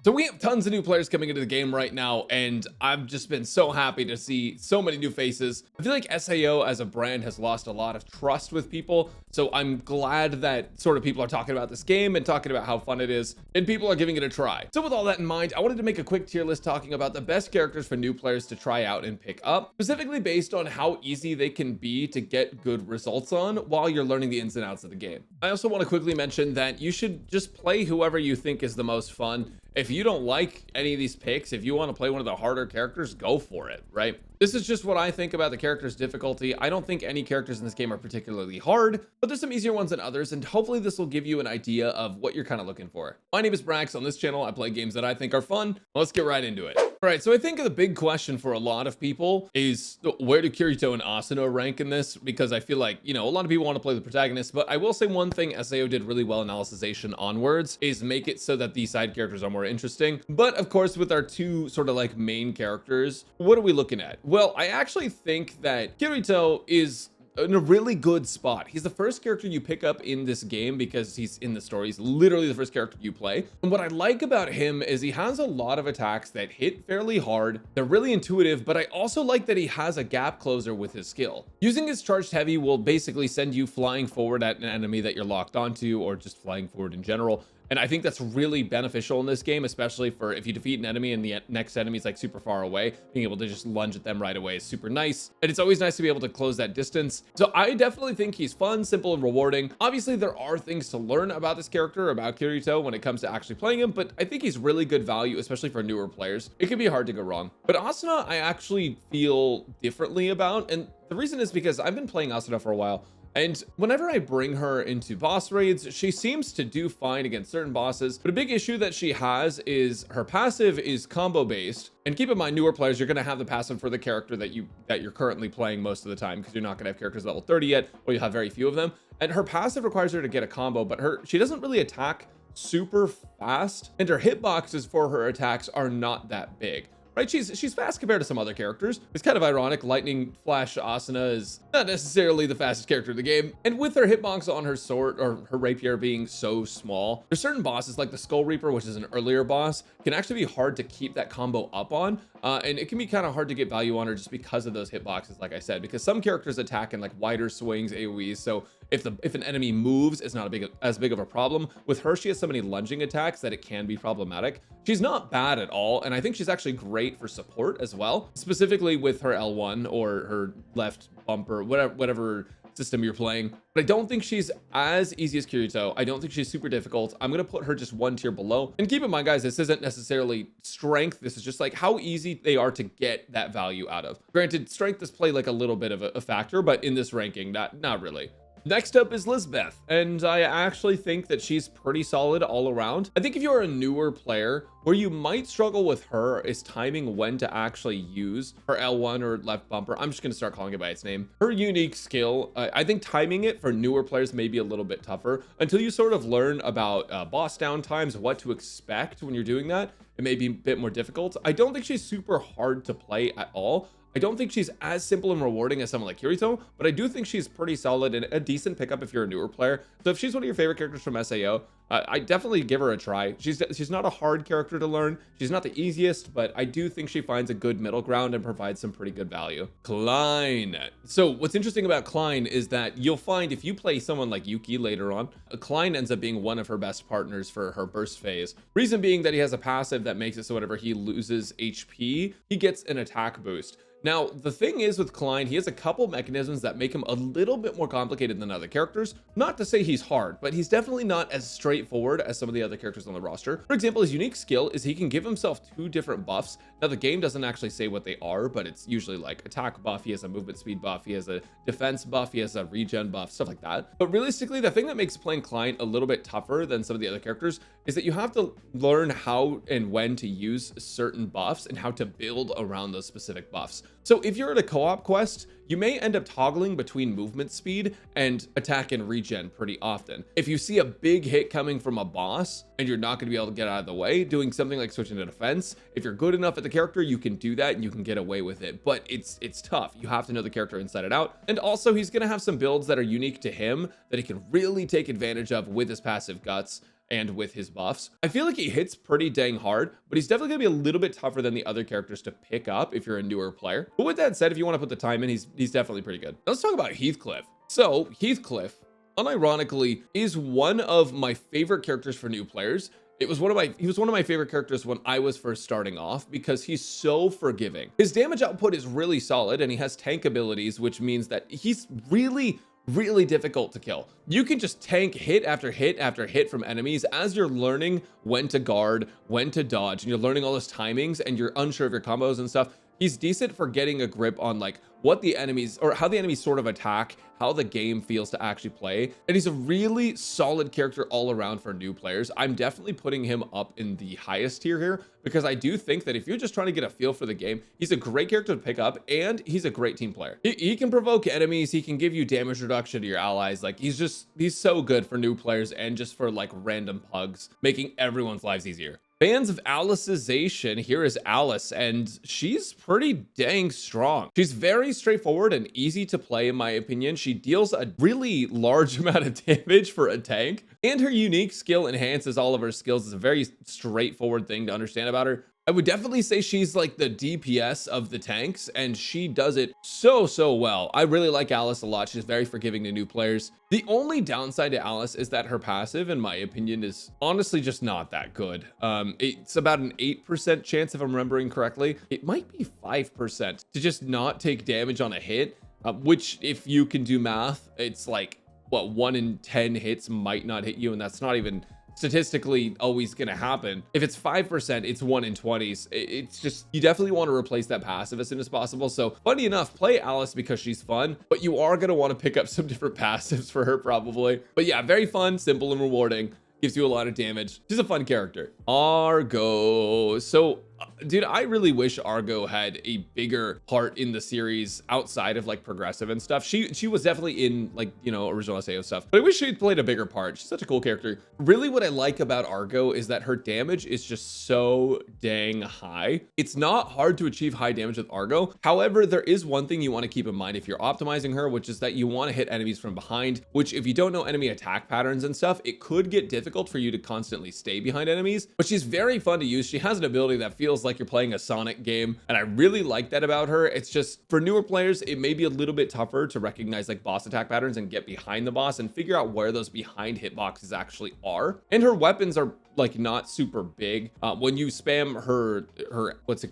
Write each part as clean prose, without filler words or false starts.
So we have tons of new players coming into the game right now, and I've just been so happy to see so many new faces. I feel like SAO as a brand has lost a lot of trust with people, so I'm glad that sort of people are talking about this game and talking about how fun it is, and people are giving it a try. So with all that in mind, I wanted to make a quick tier list talking about the best characters for new players to try out and pick up, specifically based on how easy they can be to get good results on while you're learning the ins and outs of the game. I also want to quickly mention that you should just play whoever you think is the most fun. If you don't like any of these picks, if you want to play one of the harder characters, go for it, right? This is just what I think about the character's difficulty. I don't think any characters in this game are particularly hard, but there's some easier ones than others, and hopefully this will give you an idea of what you're kind of looking for. My name is Brax. On this channel, I play games that I think are fun. Let's get right into it. All right, so I think the big question for a lot of people is where do Kirito and Asuna rank in this? Because I feel like, a lot of people want to play the protagonist, but I will say one thing SAO did really well in Alicization onwards is make it so that these side characters are more interesting. But of course, with our two sort of like main characters, what are we looking at? Well, I actually think that Kirito is in a really good spot. He's the first character you pick up in this game because he's in the story. He's literally the first character you play. And what I like about him is he has a lot of attacks that hit fairly hard. They're really intuitive, but I also like that he has a gap closer with his skill. Using his charged heavy will basically send you flying forward at an enemy that you're locked onto, or just flying forward in general. And I think that's really beneficial in this game, especially for if you defeat an enemy and the next enemy is like super far away, being able to just lunge at them right away is super nice. And it's always nice to be able to close that distance. So I definitely think he's fun, simple, and rewarding. Obviously, there are things to learn about this character, about Kirito, when it comes to actually playing him, but I think he's really good value, especially for newer players. It can be hard to go wrong. But Asuna, I actually feel differently about, and the reason is because I've been playing Asuna for a while. And whenever I bring her into boss raids, she seems to do fine against certain bosses. But a big issue that she has is her passive is combo based. And keep in mind, newer players, you're going to have the passive for the character that you're currently playing most of the time, because you're not going to have characters level 30 yet, or you have very few of them. And her passive requires her to get a combo, but she doesn't really attack super fast, and her hitboxes for her attacks are not that big. Right, she's fast compared to some other characters. It's kind of ironic. Lightning Flash Asuna is not necessarily the fastest character in the game. And with her hitbox on her sword or her rapier being so small, there's certain bosses like the Skull Reaper, which is an earlier boss, can actually be hard to keep that combo up on. And it can be kind of hard to get value on her just because of those hitboxes, like I said, because some characters attack in like wider swings, AoEs. So if an enemy moves, it's not as big of a problem. With her, she has so many lunging attacks that it can be problematic. She's not bad at all, and I think she's actually great for support as well, specifically with her L1 or her left bumper, whatever system you're playing. But I don't think she's as easy as Kirito. I don't think she's super difficult. I'm gonna put her just one tier below. And keep in mind, guys, this isn't necessarily strength. This is just like how easy they are to get that value out of. Granted, strength does play like a little bit of a factor, but in this ranking, not really. Next up is Lisbeth, and I actually think that she's pretty solid all around. I think if you're a newer player, where you might struggle with her is timing when to actually use her L1 or left bumper. I'm just going to start calling it by its name. Her unique skill, I think timing it for newer players may be a little bit tougher until you sort of learn about boss down times, what to expect when you're doing that. It may be a bit more difficult. I don't think she's super hard to play at all. I don't think she's as simple and rewarding as someone like Kirito, but I do think she's pretty solid and a decent pickup if you're a newer player. So if she's one of your favorite characters from SAO, I definitely give her a try. She's not a hard character to learn. She's not the easiest, but I do think she finds a good middle ground and provides some pretty good value. Klein. So what's interesting about Klein is that you'll find if you play someone like Yuki later on, Klein ends up being one of her best partners for her burst phase. Reason being that he has a passive that makes it so whenever he loses HP, he gets an attack boost. Now, the thing is with Klein, he has a couple mechanisms that make him a little bit more complicated than other characters. Not to say he's hard, but he's definitely not as straightforward as some of the other characters on the roster. For example, his unique skill is he can give himself two different buffs. Now, the game doesn't actually say what they are, but it's usually like attack buff, he has a movement speed buff, he has a defense buff, he has a regen buff, stuff like that. But realistically, the thing that makes playing Klein a little bit tougher than some of the other characters is that you have to learn how and when to use certain buffs and how to build around those specific buffs. So if you're at a co-op quest, you may end up toggling between movement speed and attack and regen pretty often. If you see a big hit coming from a boss and you're not going to be able to get out of the way, doing something like switching to defense, if you're good enough at the character, you can do that and you can get away with it. But it's tough. You have to know the character inside and out. And also, he's going to have some builds that are unique to him that he can really take advantage of with his passive guts. and with his buffs. I feel like he hits pretty dang hard, but he's definitely gonna be a little bit tougher than the other characters to pick up if you're a newer player. But with that said, if you want to put the time in, he's definitely pretty good. Let's talk about Heathcliff. So Heathcliff, unironically, is one of my favorite characters for new players. He was one of my favorite characters when I was first starting off because he's so forgiving. His damage output is really solid and he has tank abilities, which means that he's really difficult to kill. You can just tank hit after hit after hit from enemies as you're learning when to guard, when to dodge, and you're learning all those timings and you're unsure of your combos and stuff. He's decent for getting a grip on like what the enemies or how the enemies sort of attack, how the game feels to actually play. And he's a really solid character all around for new players. I'm definitely putting him up in the highest tier here because I do think that if you're just trying to get a feel for the game, he's a great character to pick up and he's a great team player. He can provoke enemies. He can give you damage reduction to your allies. Like he's so good for new players and just for like random pugs, making everyone's lives easier. Fans of Alicization, here is Alice, and she's pretty dang strong. She's very straightforward and easy to play, in my opinion. She deals a really large amount of damage for a tank, and her unique skill enhances all of her skills. It's a very straightforward thing to understand about her. I would definitely say she's like the DPS of the tanks, and she does it so well. I really like Alice a lot. She's very forgiving to new players. The only downside to Alice is that her passive, in my opinion, is honestly just not that good. It's about an 8% chance, if I'm remembering correctly. It might be 5% to just not take damage on a hit, which if you can do math, it's like, what, 1 in 10 hits might not hit you, and that's not even statistically always gonna happen. If it's 5%, it's 1 in 20s. It's just, you definitely want to replace that passive as soon as possible. So funny enough, play Alice because she's fun, but you are gonna want to pick up some different passives for her probably. But yeah, very fun, simple, and rewarding. Gives you a lot of damage. She's a fun character. Argo. So dude, I really wish Argo had a bigger part in the series outside of like progressive and stuff. She was definitely in like, you know, original SAO stuff, but I wish she'd played a bigger part. She's such a cool character. Really what I like about Argo is that her damage is just so dang high. It's not hard to achieve high damage with Argo. However, there is one thing you want to keep in mind if you're optimizing her, which is that you want to hit enemies from behind, which if you don't know enemy attack patterns and stuff, it could get difficult for you to constantly stay behind enemies, but she's very fun to use. She has an ability that feels like you're playing a Sonic game, and I really like that about her. It's just for newer players, it may be a little bit tougher to recognize like boss attack patterns and get behind the boss and figure out where those behind hitboxes actually are. And her weapons are like not super big. When you spam her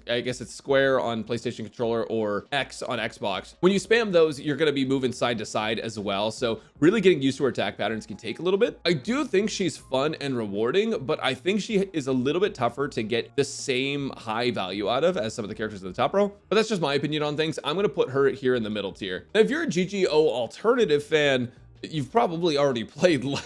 I guess it's square on PlayStation controller or X on Xbox, when you spam those, you're going to be moving side to side as well. So really getting used to her attack patterns can take a little bit. I do think she's fun and rewarding, but I think she is a little bit tougher to get the same high value out of as some of the characters in the top row. But that's just my opinion on things. I'm going to put her here in the middle tier. Now, if you're a GGO alternative fan, you've probably already played Len.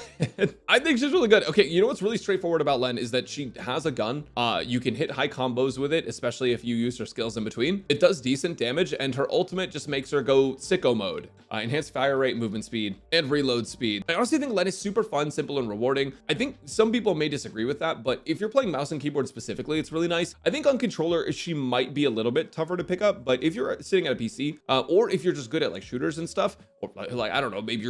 I think she's really good. Okay, you know what's really straightforward about Len is that she has a gun. You can hit high combos with it, especially if you use her skills in between. It does decent damage, and her ultimate just makes her go sicko mode. Enhanced fire rate, movement speed, and reload speed. I honestly think Len is super fun, simple, and rewarding. I think some people may disagree with that, but if you're playing mouse and keyboard specifically, it's really nice. I think on controller, she might be a little bit tougher to pick up, but if you're sitting at a PC, or if you're just good at like shooters and stuff, or like, I don't know, maybe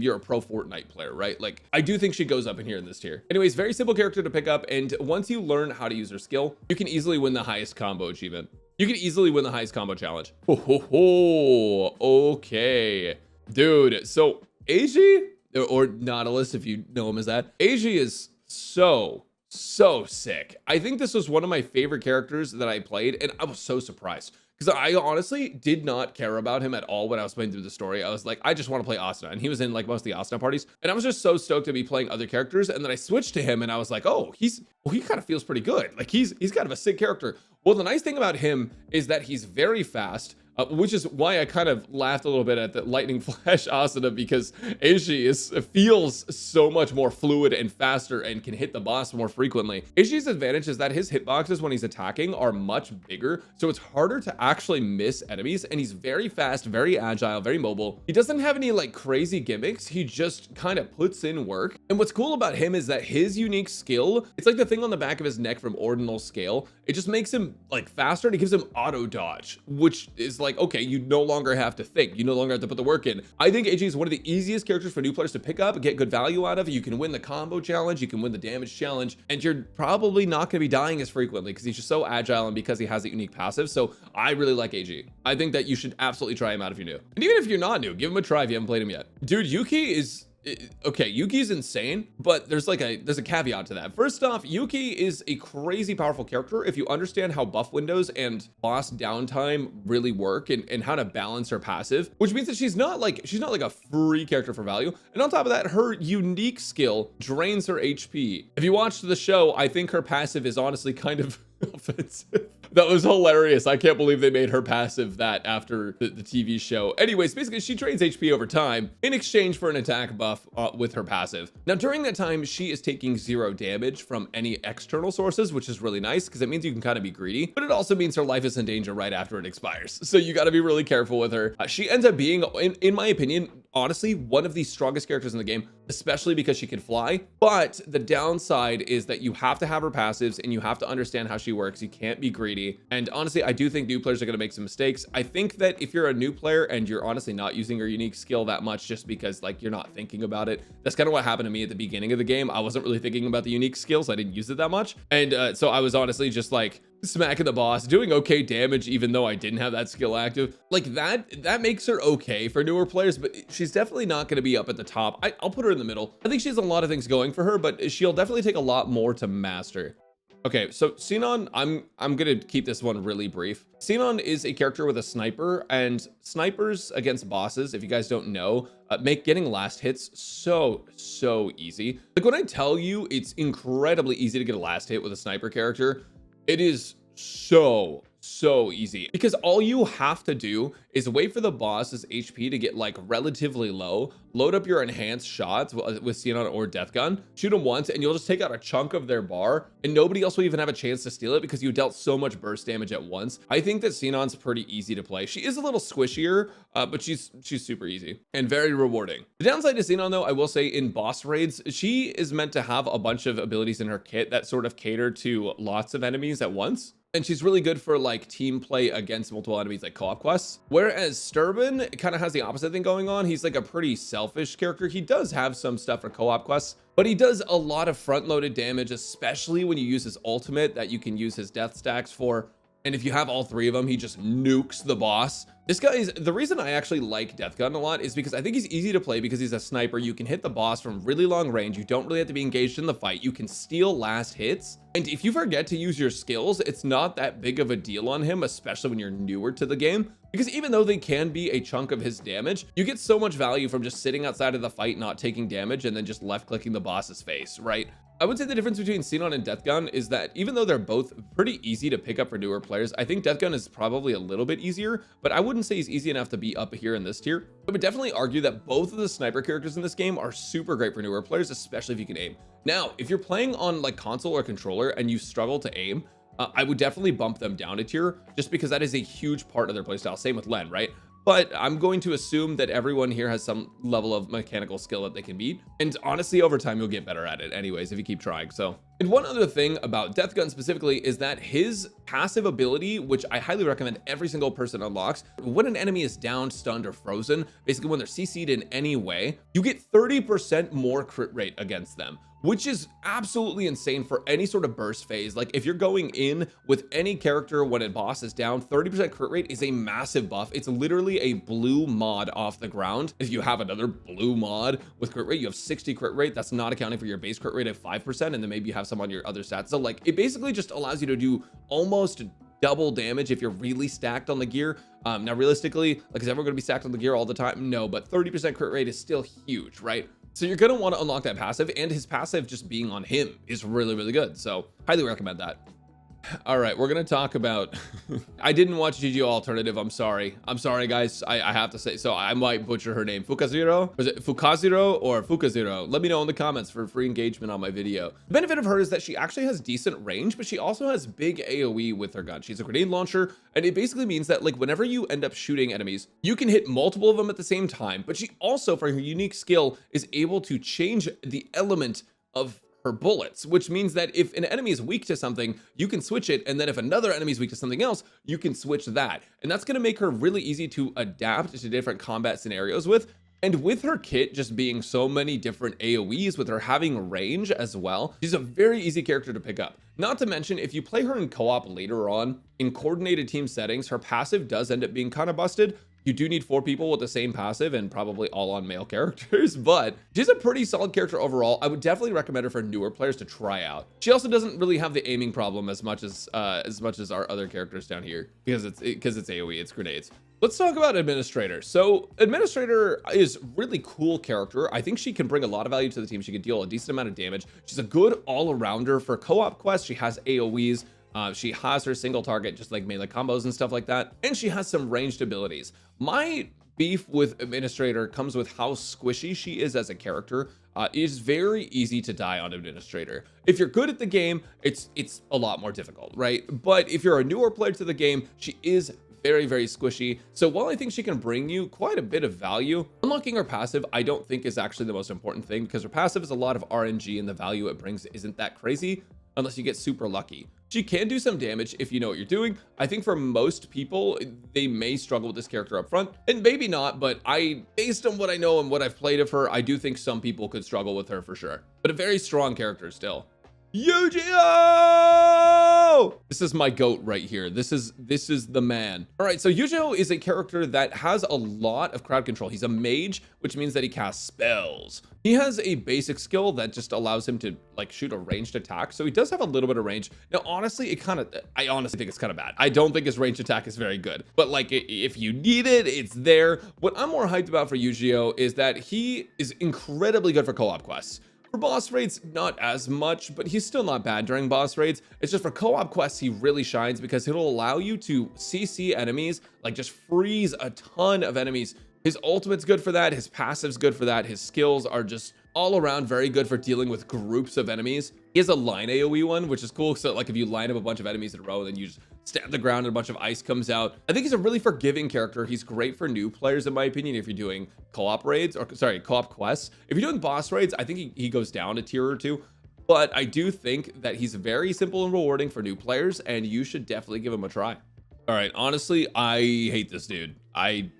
you're a pro Fortnite player, right? Like, I do think she goes up in here in this tier. Anyways, very simple character to pick up, and once you learn how to use her skill, you can easily win the highest combo achievement. You can easily win the highest combo challenge. Okay, dude. So AG, or Nautilus, if you know him as that, AG is so sick. I think this was one of my favorite characters that I played, and I was so surprised because I honestly did not care about him at all when I was playing through the story. I was like, I just want to play Asuna, and he was in like most of the Asuna parties, and I was just so stoked to be playing other characters. And then I switched to him, and I was like, oh, he kind of feels pretty good. Like he's kind of a sick character. Well, the nice thing about him is that he's very fast. Which is why I kind of laughed a little bit at the Lightning Flash Asuna, because Eiji feels so much more fluid and faster and can hit the boss more frequently. Eiji's advantage is that his hitboxes when he's attacking are much bigger, so it's harder to actually miss enemies, and he's very fast, very agile, very mobile. He doesn't have any like crazy gimmicks, he just kind of puts in work. And what's cool about him is that his unique skill, it's like the thing on the back of his neck from Ordinal Scale. It just makes him like faster, and it gives him auto dodge, which is like, okay, you no longer have to think, you no longer have to put the work in. I think AG is one of the easiest characters for new players to pick up and get good value out of. You can win the combo challenge, you can win the damage challenge, and you're probably not going to be dying as frequently because he's just so agile and because he has a unique passive. So I really like AG. I think that you should absolutely try him out if you're new. And even if you're not new, give him a try if you haven't played him yet. Dude, Yuki is okay. Yuki's insane, but there's a caveat to that. First off, Yuki is a crazy powerful character if you understand how buff windows and boss downtime really work and how to balance her passive, which means that she's not like a free character for value. And on top of that, her unique skill drains her HP. If you watched the show, I think her passive is honestly kind of offensive. That was hilarious. I can't believe they made her passive that after the TV show. Anyways, basically she drains HP over time in exchange for an attack buff with her passive. Now during that time, she is taking 0 damage from any external sources, which is really nice because it means you can kind of be greedy, but it also means her life is in danger right after it expires. So you got to be really careful with her. She ends up being, in my opinion, honestly, one of the strongest characters in the game, especially because she can fly. But the downside is that you have to have her passives and you have to understand how she works. You can't be greedy. And honestly, I do think new players are going to make some mistakes. I think that if you're a new player and you're honestly not using your unique skill that much just because like you're not thinking about it, that's kind of what happened to me at the beginning of the game. I wasn't really thinking about the unique skills. I didn't use it that much. And so I was honestly just like smacking the boss, doing okay damage, even though I didn't have that skill active. Like that makes her okay for newer players, but she's definitely not going to be up at the top. I'll put her in the middle. I think she has a lot of things going for her, but she'll definitely take a lot more to master. Okay, so Xenon, I'm gonna keep this one really brief. Xenon is a character with a sniper, and snipers against bosses, if you guys don't know, make getting last hits so easy. Like when I tell you it's incredibly easy to get a last hit with a sniper character, it is so easy because all you have to do is wait for the boss's HP to get like relatively low, load up your enhanced shots with Xenon or Death Gun, shoot them once, and you'll just take out a chunk of their bar and nobody else will even have a chance to steal it because you dealt so much burst damage at once. I think that Xenon's pretty easy to play. She is a little squishier, but she's super easy and very rewarding. The downside to Xenon though, I will say in boss raids, she is meant to have a bunch of abilities in her kit that sort of cater to lots of enemies at once. And she's really good for like team play against multiple enemies like co-op quests. Whereas Sturban kind of has the opposite thing going on. He's like a pretty selfish character. He does have some stuff for co-op quests, but he does a lot of front-loaded damage, especially when you use his ultimate that you can use his death stacks for. And if you have all 3 of them, he just nukes the boss. This guy is the reason I actually like Death Gun a lot is because I think he's easy to play because he's a sniper. You can hit the boss from really long range. You don't really have to be engaged in the fight. You can steal last hits. And if you forget to use your skills, it's not that big of a deal on him, especially when you're newer to the game. Because even though they can be a chunk of his damage, you get so much value from just sitting outside of the fight, not taking damage, and then just left clicking the boss's face, right? I would say the difference between Xenon and Death Gun is that even though they're both pretty easy to pick up for newer players, I think Death Gun is probably a little bit easier, but I wouldn't say he's easy enough to be up here in this tier. I would definitely argue that both of the sniper characters in this game are super great for newer players, especially if you can aim. Now, if you're playing on like console or controller and you struggle to aim, I would definitely bump them down a tier just because that is a huge part of their playstyle. Same with Len, right? But I'm going to assume that everyone here has some level of mechanical skill that they can beat. And honestly, over time, you'll get better at it anyways if you keep trying. So, and one other thing about Death Gun specifically is that his passive ability, which I highly recommend every single person unlocks, when an enemy is down, stunned, or frozen, basically when they're CC'd in any way, you get 30% more crit rate against them, which is absolutely insane for any sort of burst phase. Like if you're going in with any character when a boss is down, 30% crit rate is a massive buff. It's literally a blue mod off the ground. If you have another blue mod with crit rate, you have 60 crit rate. That's not accounting for your base crit rate of 5%. And then maybe you have some on your other stats. So like it basically just allows you to do almost double damage if you're really stacked on the gear. Now realistically, like is everyone gonna be stacked on the gear all the time? No, but 30% crit rate is still huge, right? So you're gonna want to unlock that passive, and his passive just being on him is really good. So highly recommend that. All right, we're gonna talk about I didn't watch GG Alternative. I'm sorry guys. I have to say, so I might butcher her name. Fukazero, was it Fukazero or Fukazero? Let me know in the comments for free engagement on my video. The benefit of her is that she actually has decent range, but she also has big AoE with her gun. She's a grenade launcher, and it basically means that like whenever you end up shooting enemies, you can hit multiple of them at the same time. But she also, for her unique skill, is able to change the element of her bullets, which means that if an enemy is weak to something, you can switch it, and then if another enemy is weak to something else, you can switch that. And that's going to make her really easy to adapt to different combat scenarios with. And with her kit just being so many different AoEs, with her having range as well, she's a very easy character to pick up. Not to mention, if you play her in co-op later on, in coordinated team settings, her passive does end up being kind of busted. You do need 4 people with the same passive and probably all on male characters, but she's a pretty solid character overall. I would definitely recommend her for newer players to try out. She also doesn't really have the aiming problem as much as our other characters down here, because it's AoE, it's grenades. Let's talk about Administrator. So Administrator is really cool character. I think she can bring a lot of value to the team. She can deal a decent amount of damage. She's a good all-arounder for co-op quests. She has AoEs. She has her single target, just like melee combos and stuff like that. And she has some ranged abilities. My beef with Administrator comes with how squishy she is as a character. It is very easy to die on Administrator. If you're good at the game, it's a lot more difficult, right? But if you're a newer player to the game, she is very, very squishy. So while I think she can bring you quite a bit of value, unlocking her passive, I don't think is actually the most important thing, because her passive is a lot of RNG and the value it brings isn't that crazy unless you get super lucky. She can do some damage if you know what you're doing. I think for most people, they may struggle with this character up front, and maybe not, but based on what I know and what I've played of her, I do think some people could struggle with her for sure. But a very strong character still. Yu-Gi-Oh! This is my goat right here. This is the man. All right, so Yu-Gi-Oh is a character that has a lot of crowd control. He's a mage, which means that he casts spells. He has a basic skill that just allows him to like shoot a ranged attack. So he does have a little bit of range. Now, honestly, I honestly think it's kind of bad. I don't think his ranged attack is very good, but like if you need it, it's there. What I'm more hyped about for Yu-Gi-Oh is that he is incredibly good for co-op quests. For boss raids, not as much, but he's still not bad during boss raids. It's just for co-op quests, he really shines because it'll allow you to CC enemies, like just freeze a ton of enemies. His ultimate's good for that. His passive's good for that. His skills are just all around very good for dealing with groups of enemies. He has a line AoE one, which is cool. So like if you line up a bunch of enemies in a row, then you just stab the ground and a bunch of ice comes out. I think he's a really forgiving character. He's great for new players, in my opinion, if you're doing co-op raids, or sorry, co-op quests. If you're doing boss raids, I think he goes down a tier or two. But I do think that he's very simple and rewarding for new players, and you should definitely give him a try. All right, honestly, I hate this dude. I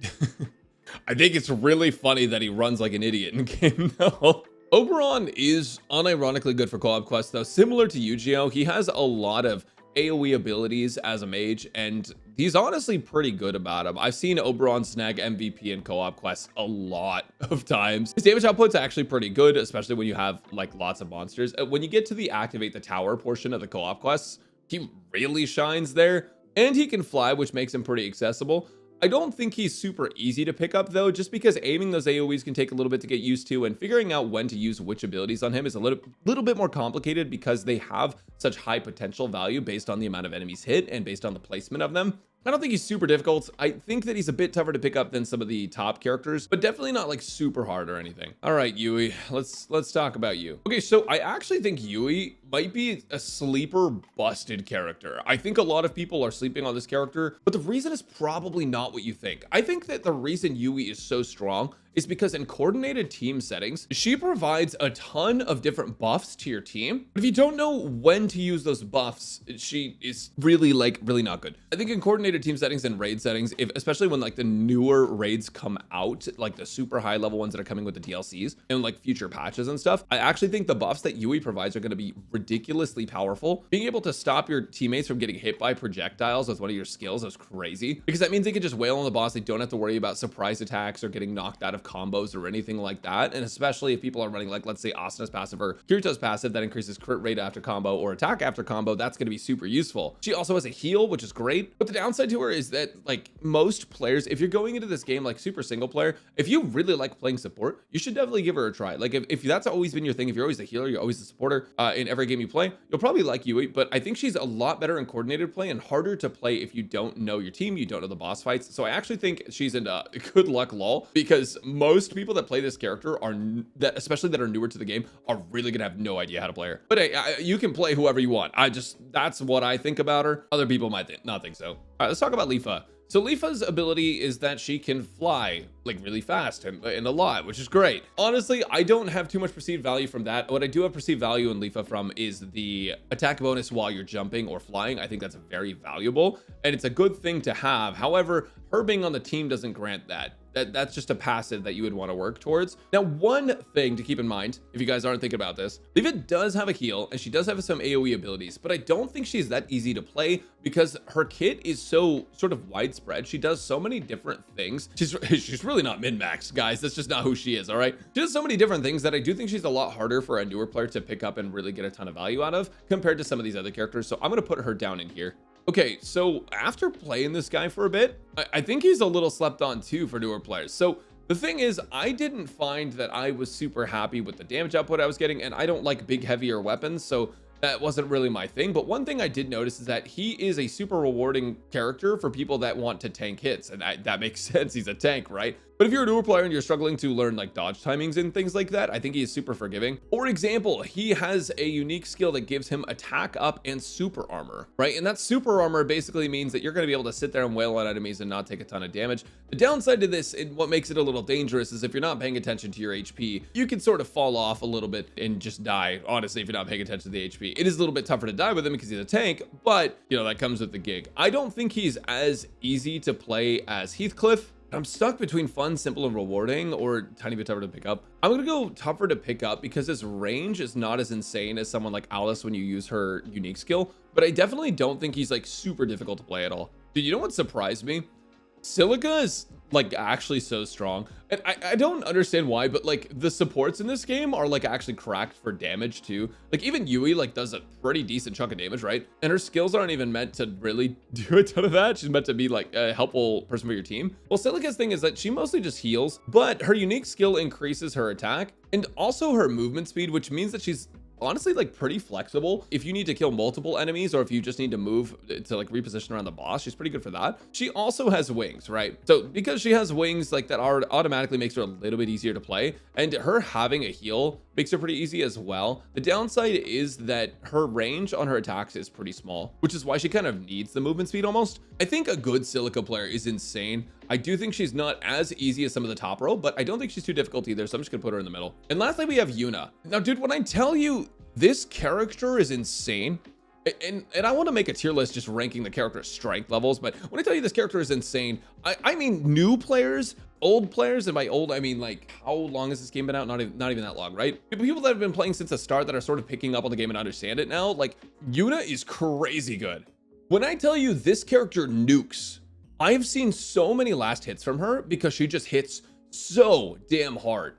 think it's really funny that he runs like an idiot in game though. Oberon is unironically good for co-op quests though. Similar to Yu-Gi-Oh, he has a lot of AoE abilities as a mage, and he's honestly pretty good about them. I've seen Oberon snag MVP in co-op quests a lot of times. His damage output's actually pretty good, especially when you have like lots of monsters. When you get to the activate the tower portion of the co-op quests, he really shines there, and he can fly, which makes him pretty accessible. I don't think he's super easy to pick up though, just because aiming those AoEs can take a little bit to get used to, and figuring out when to use which abilities on him is a little bit more complicated because they have such high potential value based on the amount of enemies hit and based on the placement of them. I don't think he's super difficult. I think that he's a bit tougher to pick up than some of the top characters, but definitely not like super hard or anything. All right, Yui, let's talk about you. Okay, so I actually think Yui might be a sleeper busted character. I think a lot of people are sleeping on this character, but the reason is probably not what you think. I think that the reason Yui is so strong is because in coordinated team settings, she provides a ton of different buffs to your team. But if you don't know when to use those buffs, she is really not good. I think in coordinated team settings and raid settings, especially when like the newer raids come out, like the super high level ones that are coming with the DLCs and like future patches and stuff, I actually think the buffs that Yui provides are going to be ridiculously powerful. Being able to stop your teammates from getting hit by projectiles with one of your skills is crazy, because that means they can just wail on the boss. They don't have to worry about surprise attacks or getting knocked out of combos or anything like that. And especially if people are running like, let's say, Asana's passive or Kirito's passive that increases crit rate after combo or attack after combo, that's going to be super useful. She also has a heal, which is great, but the downside to her is that like most players, if you're going into this game like super single player, if you really like playing support, you should definitely give her a try. Like if that's always been your thing, if you're always a healer, you're always a supporter in every game you play, you'll probably like Yui. But I think she's a lot better in coordinated play and harder to play if you don't know your team, you don't know the boss fights. So I actually think she's in a good luck lull, because most people that play this character especially that are newer to the game, are really gonna have no idea how to play her. But hey, you can play whoever you want. That's what I think about her. Other people might not think so. All right, let's talk about Lifa. So Lifa's ability is that she can fly like really fast and a lot, which is great. Honestly, I don't have too much perceived value from that. What I do have perceived value in Leafa from is the attack bonus while you're jumping or flying. I think that's very valuable and it's a good thing to have. However, her being on the team doesn't grant that. That's just a passive that you would want to work towards. Now, one thing to keep in mind, if you guys aren't thinking about this, Leafa does have a heal and she does have some AoE abilities, but I don't think she's that easy to play because her kit is so sort of widespread. She does so many different things. She's really not min-max, guys. That's just not who she is, all right? She does so many different things that I do think she's a lot harder for a newer player to pick up and really get a ton of value out of compared to some of these other characters. So I'm going to put her down in here. Okay, so after playing this guy for a bit, I think he's a little slept on too for newer players. So the thing is, I didn't find that I was super happy with the damage output I was getting, and I don't like big, heavier weapons, so that wasn't really my thing. But one thing I did notice is that he is a super rewarding character for people that want to tank hits, and that makes sense. He's a tank, right? But if you're a newer player and you're struggling to learn like dodge timings and things like that, I think he is super forgiving. For example, he has a unique skill that gives him attack up and super armor, right? And that super armor basically means that you're going to be able to sit there and wail on enemies and not take a ton of damage. The downside to this, and what makes it a little dangerous, is if you're not paying attention to your HP, you can sort of fall off a little bit and just die. Honestly, if you're not paying attention to the HP, it is a little bit tougher to die with him because he's a tank, but you know, that comes with the gig. I don't think he's as easy to play as Heathcliff. I'm stuck between fun, simple, and rewarding, or tiny bit tougher to pick up. I'm gonna go tougher to pick up because his range is not as insane as someone like Alice when you use her unique skill, but I definitely don't think he's like super difficult to play at all. Dude, you know what surprised me? Silica is like actually so strong, and I don't understand why, but like the supports in this game are like actually cracked for damage too. Like even Yui like does a pretty decent chunk of damage, right? And her skills aren't even meant to really do a ton of that. She's meant to be like a helpful person for your team. Well, Silica's thing is that she mostly just heals, but her unique skill increases her attack and also her movement speed, which means that she's honestly like pretty flexible if you need to kill multiple enemies or if you just need to move to like reposition around the boss. She's pretty good for that. She also has wings, right? So because she has wings, like that automatically makes her a little bit easier to play, and her having a heal makes her pretty easy as well. The downside is that her range on her attacks is pretty small, which is why she kind of needs the movement speed almost. I think a good Silica player is insane. I do think she's not as easy as some of the top row, but I don't think she's too difficult either, so I'm just gonna put her in the middle. And lastly, we have Yuna. Now, dude, when I tell you this character is insane, and I want to make a tier list just ranking the character's strength levels, but when I tell you this character is insane, I mean new players, old players, and by old I mean like how long has this game been out? Not even that long, right? People that have been playing since the start that are sort of picking up on the game and understand it now, like Yuna is crazy good. When I tell you this character nukes, I've seen so many last hits from her because she just hits so damn hard.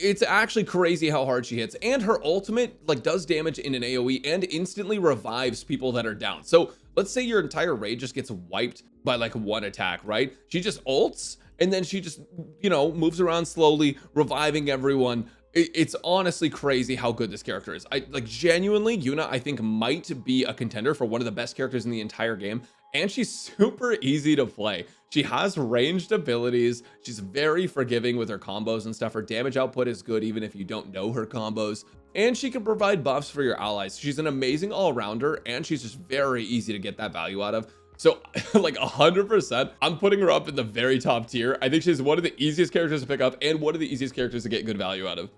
It's actually crazy how hard she hits, and her ultimate like does damage in an AoE and instantly revives people that are down. So let's say your entire raid just gets wiped by like one attack, right? She just ults and then she just, you know, moves around slowly, reviving everyone. It's honestly crazy how good this character is. I like genuinely, Yuna I think might be a contender for one of the best characters in the entire game. And she's super easy to play. She has ranged abilities. She's very forgiving with her combos and stuff. Her damage output is good even if you don't know her combos. And she can provide buffs for your allies. She's an amazing all-rounder, and she's just very easy to get that value out of. So like 100%, I'm putting her up in the very top tier. I think she's one of the easiest characters to pick up and one of the easiest characters to get good value out of.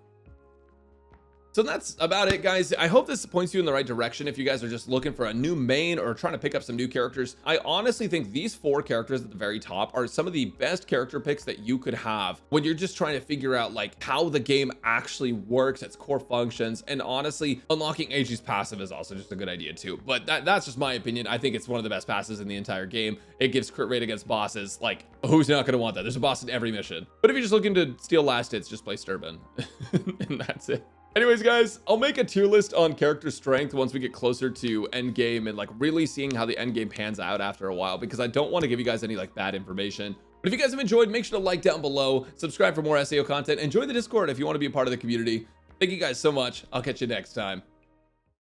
So that's about it, guys. I hope this points you in the right direction if you guys are just looking for a new main or trying to pick up some new characters. I honestly think these 4 characters at the very top are some of the best character picks that you could have when you're just trying to figure out like how the game actually works, its core functions, and honestly, unlocking AG's passive is also just a good idea too. But that's just my opinion. I think it's one of the best passes in the entire game. It gives crit rate against bosses. Like, who's not going to want that? There's a boss in every mission. But if you're just looking to steal last hits, just play Sturban. And that's it. Anyways, guys, I'll make a tier list on character strength once we get closer to end game and like really seeing how the end game pans out after a while, because I don't want to give you guys any like bad information. But if you guys have enjoyed, make sure to like down below, subscribe for more SAO content, and join the Discord if you want to be a part of the community. Thank you guys so much. I'll catch you next time.